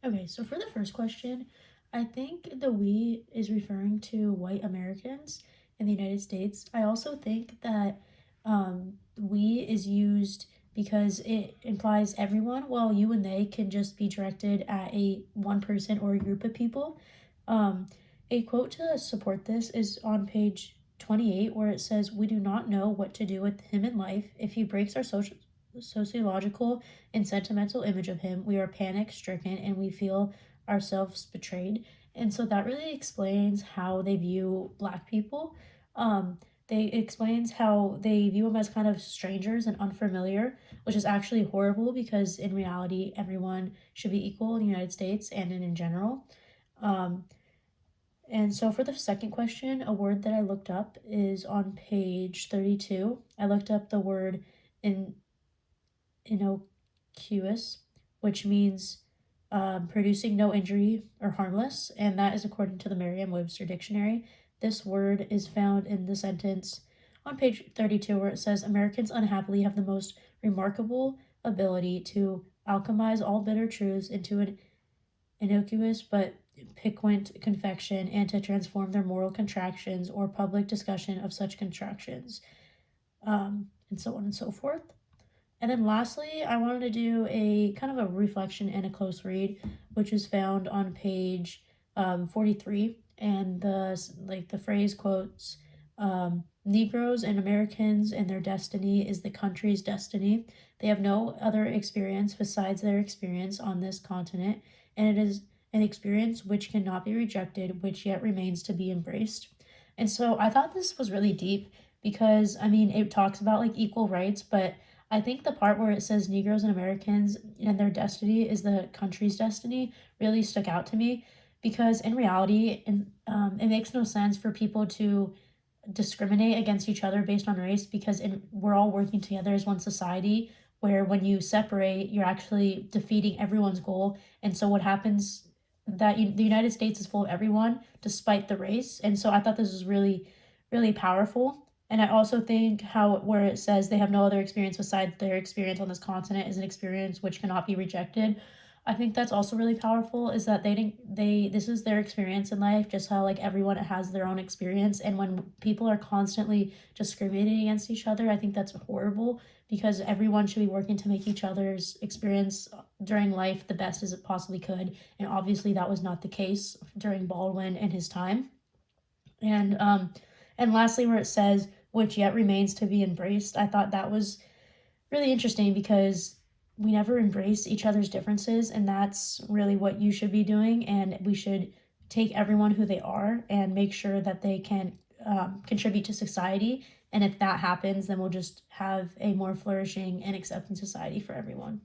Okay, so for the first question, I think the we is referring to white Americans in the United States. I also think that we is used because it implies everyone, while you and they can just be directed at a one person or a group of people. Um, a quote to support this is on page 28, where it says, "We do not know what to do with him in life. If he breaks our sociological and sentimental image of him, we are panic stricken and we feel ourselves betrayed." And so that really explains how they view Black people. They explains how they view them as kind of strangers and unfamiliar, which is actually horrible because in reality, everyone should be equal in the United States and in general. Um, and so for the second question, a word that I looked up is on page 32. I looked up the word in innocuous, which means producing no injury or harmless, and that is according to the Merriam-Webster dictionary. This word is found in the sentence on page 32 where it says, "Americans unhappily have the most remarkable ability to alchemize all bitter truths into an innocuous but piquant confection and to transform their moral contractions or public discussion of such contractions," and so on and so forth. And then lastly, I wanted to do a kind of a reflection and a close read, which is found on page 43. And the phrase quotes, Negroes and Americans and their destiny is the country's destiny. They have no other experience besides their experience on this continent, and it is an experience which cannot be rejected, which yet remains to be embraced. And so I thought this was really deep because I mean, it talks about like equal rights, but I think the part where it says Negroes and Americans and their destiny is the country's destiny really stuck out to me because in reality, it makes no sense for people to discriminate against each other based on race because we're all working together as one society where when you separate, you're actually defeating everyone's goal. And so what happens that the United States is full of everyone despite the race. And so I thought this was really, really powerful. And I also think how where it says they have no other experience besides their experience on this continent is an experience which cannot be rejected. I think that's also really powerful is that they didn't they this is their experience in life, just how like everyone has their own experience. And when people are constantly discriminating against each other, I think that's horrible because everyone should be working to make each other's experience during life the best as it possibly could. And obviously that was not the case during Baldwin and his time. And lastly, where it says which yet remains to be embraced, I thought that was really interesting because we never embrace each other's differences, and that's really what you should be doing. And we should take everyone who they are and make sure that they can contribute to society. And if that happens, then we'll just have a more flourishing and accepting society for everyone.